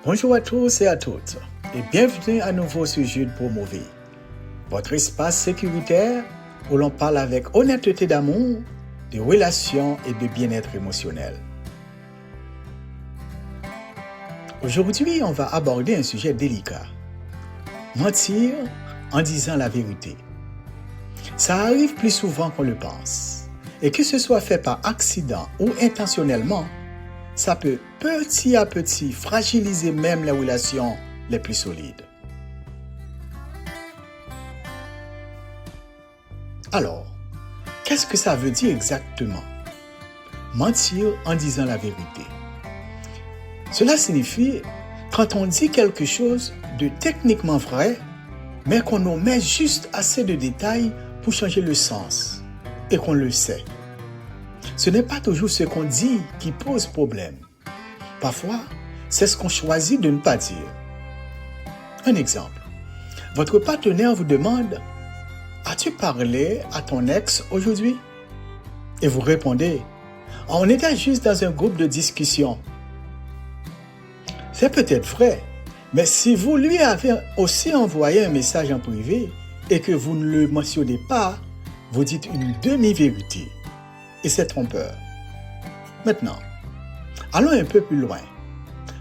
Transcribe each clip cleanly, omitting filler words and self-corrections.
Bonjour à tous et à toutes et bienvenue à nouveau sur Jude pour Mauvais, votre espace sécuritaire où l'on parle avec honnêteté d'amour, de relations et de bien-être émotionnel. Aujourd'hui, on va aborder un sujet délicat. Mentir en disant la vérité. Ça arrive plus souvent qu'on le pense. Et que ce soit fait par accident ou intentionnellement, ça peut petit à petit fragiliser même les relations les plus solides. Alors, qu'est-ce que ça veut dire exactement? Mentir en disant la vérité. Cela signifie quand on dit quelque chose de techniquement vrai, mais qu'on omet juste assez de détails pour changer le sens et qu'on le sait. Ce n'est pas toujours ce qu'on dit qui pose problème. Parfois, c'est ce qu'on choisit de ne pas dire. Un exemple. Votre partenaire vous demande « As-tu parlé à ton ex aujourd'hui ?» Et vous répondez « On était juste dans un groupe de discussion. » C'est peut-être vrai, mais si vous lui avez aussi envoyé un message en privé et que vous ne le mentionnez pas, vous dites une demi-vérité. Et c'est trompeur. Maintenant, allons un peu plus loin.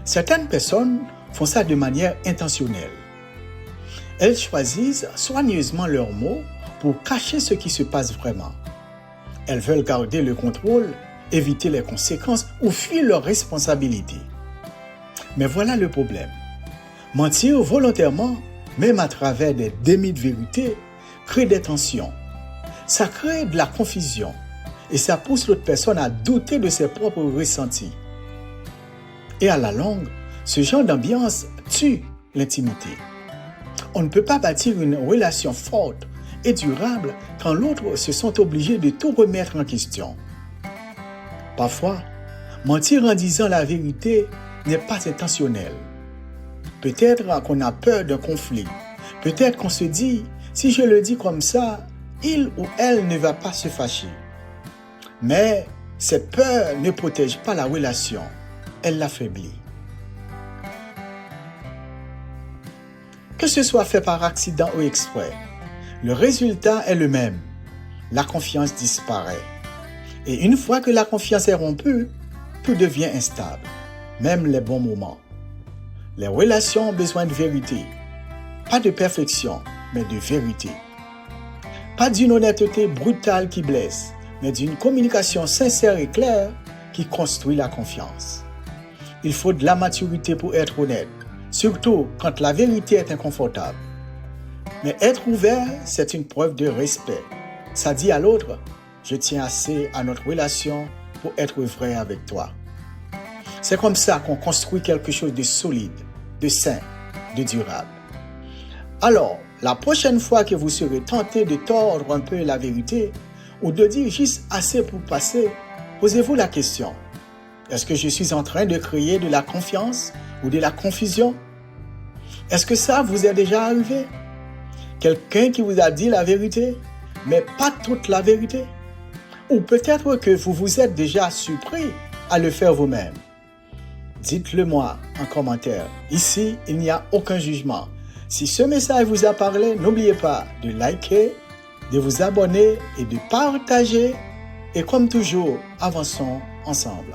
Certaines personnes font ça de manière intentionnelle. Elles choisissent soigneusement leurs mots pour cacher ce qui se passe vraiment. Elles veulent garder le contrôle, éviter les conséquences ou fuir leurs responsabilités. Mais voilà le problème. Mentir volontairement, même à travers des demi-vérités, crée des tensions. Ça crée de la confusion. Et ça pousse l'autre personne à douter de ses propres ressentis. Et à la longue, ce genre d'ambiance tue l'intimité. On ne peut pas bâtir une relation forte et durable quand l'autre se sent obligé de tout remettre en question. Parfois, mentir en disant la vérité n'est pas intentionnel. Peut-être qu'on a peur d'un conflit. Peut-être qu'on se dit, si je le dis comme ça, il ou elle ne va pas se fâcher. Mais cette peur ne protège pas la relation, elle l'affaiblit. Que ce soit fait par accident ou exprès, le résultat est le même. La confiance disparaît. Et une fois que la confiance est rompue, tout devient instable, même les bons moments. Les relations ont besoin de vérité. Pas de perfection, mais de vérité. Pas d'une honnêteté brutale qui blesse, mais d'une communication sincère et claire qui construit la confiance. Il faut de la maturité pour être honnête, surtout quand la vérité est inconfortable. Mais être ouvert, c'est une preuve de respect. Ça dit à l'autre, je tiens assez à notre relation pour être vrai avec toi. C'est comme ça qu'on construit quelque chose de solide, de sain, de durable. Alors, la prochaine fois que vous serez tenté de tordre un peu la vérité, ou de dire juste assez pour passer, posez-vous la question. Est-ce que je suis en train de créer de la confiance ou de la confusion? Est-ce que ça vous est déjà arrivé? Quelqu'un qui vous a dit la vérité, mais pas toute la vérité? Ou peut-être que vous vous êtes déjà surpris à le faire vous-même? Dites-le moi en commentaire. Ici, il n'y a aucun jugement. Si ce message vous a parlé, n'oubliez pas de liker, de vous abonner et de partager. Et comme toujours, avançons ensemble.